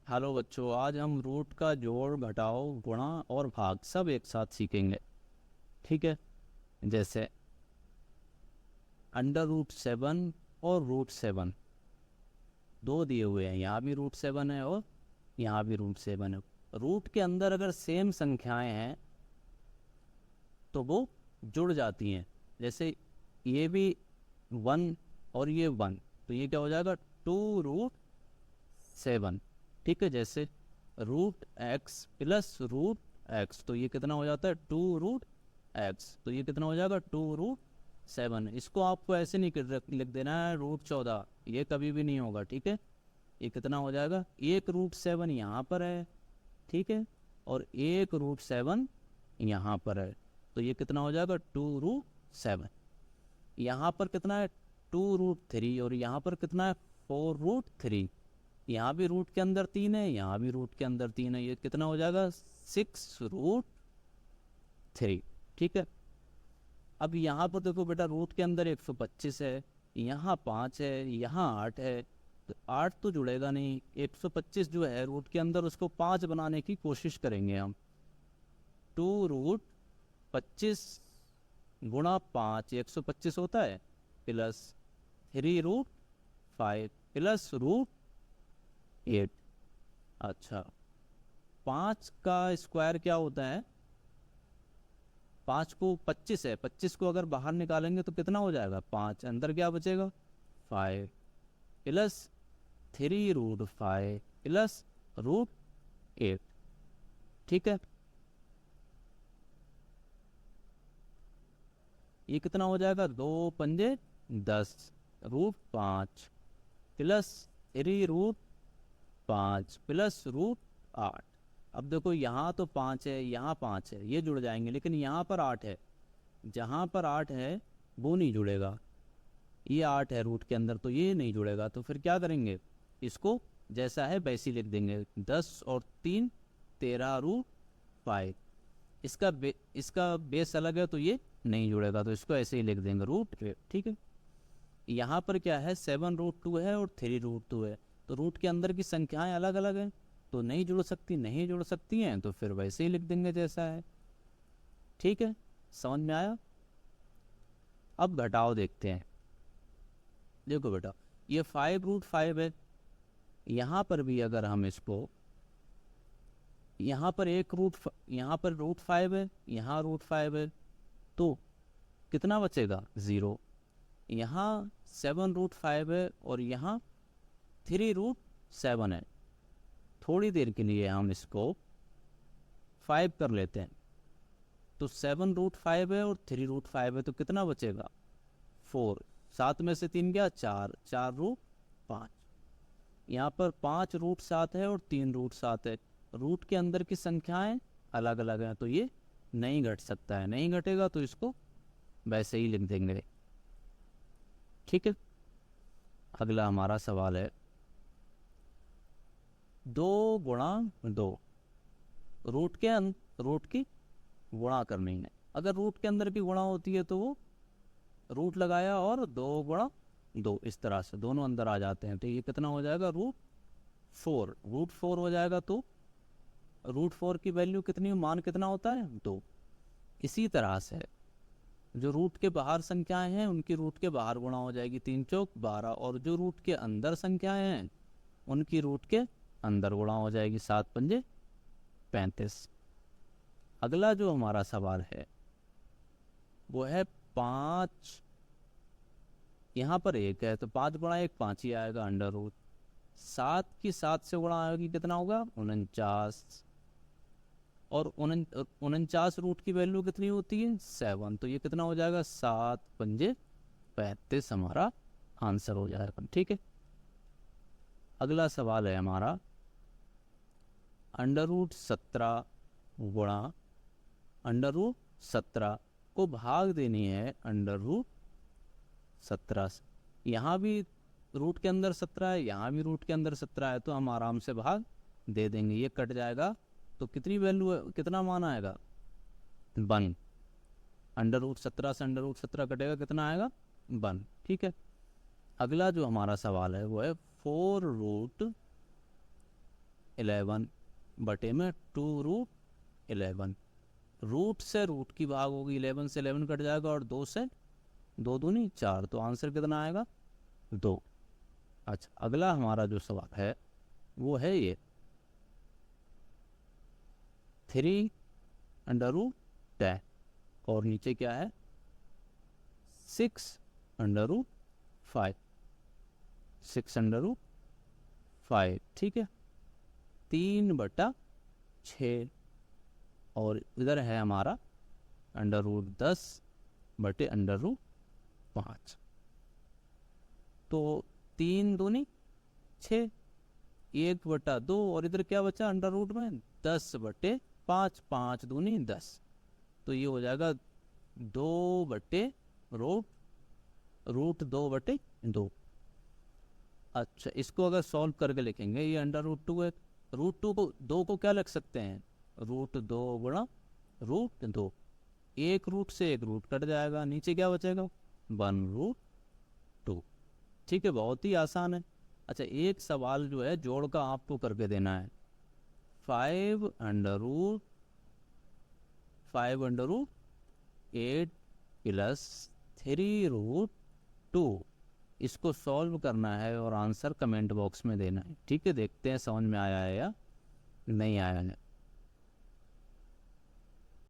Hello बच्चों, आज हम रूट का जोड़ घटाओ गुणा और भाग सब एक साथ सीखेंगे। ठीक है। जैसे अंडर रूट 7 और रूट 7 दो दिए हुए हैं, यहाँ भी रूट 7 है और यहाँ भी रूट 7 है। रूट के अंदर अगर सेम संख्याएं हैं तो वो जुड़ जाती हैं। जैसे ये भी 1 और ये 1, तो ये क्या हो जाएगा, 2√7। ठीक है। जैसे root x plus root x, तो ये कितना हो जाता है, 2√x, तो ये कितना हो जाएगा, 2√7। इसको आपको ऐसे नहीं लिख देना है √14, ये कभी भी नहीं होगा। ठीक है। ये कितना हो जाएगा, 1√7 यहाँ पर है। ठीक है। और 1√7 यहाँ पर है, तो ये कितना हो जाएगा, 2√7। यहाँ पर कितना है, 2√3, और यहाँ पर कितना है, 4√3। यहाँ भी रूट के अंदर 3 है, यहाँ भी रूट के अंदर 3 है, ये कितना हो जाएगा, 6√3। ठीक है। अब यहाँ पर देखो बेटा, रूट के अंदर 125 है, यहाँ 5 है, यहाँ 8 है, तो 8 तो जुड़ेगा नहीं। 125 जो है रूट के अंदर, उसको 5 बनाने की कोशिश करेंगे हम। 2√25 गुणा 5 125 होता है, प्लस 3√5 प्लस √8। अच्छा, 5 का स्क्वायर क्या होता है, 5 को 25 है, 25 को अगर बाहर निकालेंगे तो कितना हो जाएगा, 5, अंदर क्या बचेगा, 5 प्लस 3√5 प्लस √8। ठीक है। ये कितना हो जाएगा, 2×5 = 10, √5 प्लस 3√5 प्लस √8। अब देखो, यहाँ तो 5 है, यहाँ 5 है, ये जुड़ जाएंगे, लेकिन यहाँ पर 8 है, जहाँ पर 8 है वो नहीं जुड़ेगा। ये 8 है रूट के अंदर, तो ये नहीं जुड़ेगा। तो फिर क्या करेंगे, इसको जैसा है वैसे ही लिख देंगे, 10 और 3 13√5। इसका बेस अलग है, तो ये नहीं जुड़ेगा, तो इसको ऐसे ही लिख देंगे, √8। ठीक है। यहाँ पर क्या है, 7√2 है और 3√2 है, तो रूट के अंदर की संख्याएं अलग अलग हैं, तो नहीं जुड़ सकती, नहीं जुड़ सकती हैं, तो फिर वैसे ही लिख देंगे जैसा है। ठीक है, समझ में आया। अब घटाओ देखते हैं। देखो बेटा, ये 5√5 है, यहाँ पर भी अगर हम इसको, यहाँ पर यहाँ पर √5 है, यहाँ √5 है, तो कितना बचेगा, 0। यहाँ 7√5 है और यहाँ 3√7 है। थोड़ी देर के लिए हम इसको 5 कर लेते हैं, तो 7√5 है और 3√5 है, तो कितना बचेगा, 4। 7 में से 3 गया, 4, 4√5। यहाँ पर 5√7 है और 3√7 है। रूट के अंदर की संख्याएं अलग अलग हैं, तो ये नहीं घट सकता है, नहीं घटेगा, तो इसको वैसे ही लिख देंगे। ठीक है। अगला हमारा सवाल है, 2×2। रूट की गुणा करनी है। अगर रूट के अंदर की गुणा होती है तो वो रूट लगाया और 2×2, इस तरह से दोनों अंदर आ जाते हैं, तो ये कितना हो जाएगा, √4 हो जाएगा। तो √4 की वैल्यू कितनी, मान कितना होता है, 2। इसी तरह से जो रूट के बाहर संख्याएं हैं उनकी रूट के बाहर गुणा हो जाएगी, 3×4 = 12, और जो रूट के अंदर संख्याएं हैं उनकी रूट के अंदर गुणा हो जाएगी, 7×5 = 35। अगला जो हमारा सवाल है वो है 5। यहाँ पर 1 है, तो 5×1 5 ही आएगा, अंडर रूट 7 की 7 से गुणा आएगी, कितना होगा, 49। और 49 रूट की वैल्यू कितनी होती है, 7, तो ये कितना हो जाएगा, 7×5 = 35 हमारा आंसर हो जाएगा। ठीक है। अगला सवाल है हमारा, अंडर रूट 17 गुणा अंडर रूट 17 को भाग देनी है अंडर रूट 17 से। यहाँ भी रूट के अंदर 17 है, यहाँ भी रूट के अंदर 17 है, तो हम आराम से भाग दे देंगे, ये कट जाएगा, तो कितनी वैल्यू है, कितना मान आएगा, 1। अंडर रूट 17 से अंडर रूट 17 कटेगा, कितना आएगा, 1। ठीक है। अगला जो हमारा सवाल है वो है 4√2 11 बटे में 2√11। रूट से रूट की भाग होगी, 11 से 11 कट जाएगा और 2 से 2 दूनी 4, तो आंसर कितना आएगा 2। अच्छा, अगला हमारा जो सवाल है वो है ये 3√10 और नीचे क्या है 6√5, 6√5, ठीक है, 3/6 और इधर है हमारा √10 बटे √5, तो 3 दूनी 6, 1/2 और इधर क्या बचा अंडर रूट में 10 बटे 5, 5 दूनी 10, तो ये हो जाएगा 2 बटे रूट 2 बटे 2। अच्छा, इसको अगर सॉल्व करके लिखेंगे, ये √2 है, √2 को 2 को क्या लिख सकते हैं √2 गुणा √2, एक रूट से एक रूट कट जाएगा, नीचे क्या बचेगा 1√2, ठीक है, बहुत ही आसान है। अच्छा, एक सवाल जो है जोड़ का आपको करके देना है, 5√8 प्लस 3√2, इसको सॉल्व करना है और आंसर कमेंट बॉक्स में देना है, ठीक है। देखते हैं समझ में आया है या नहीं आया है।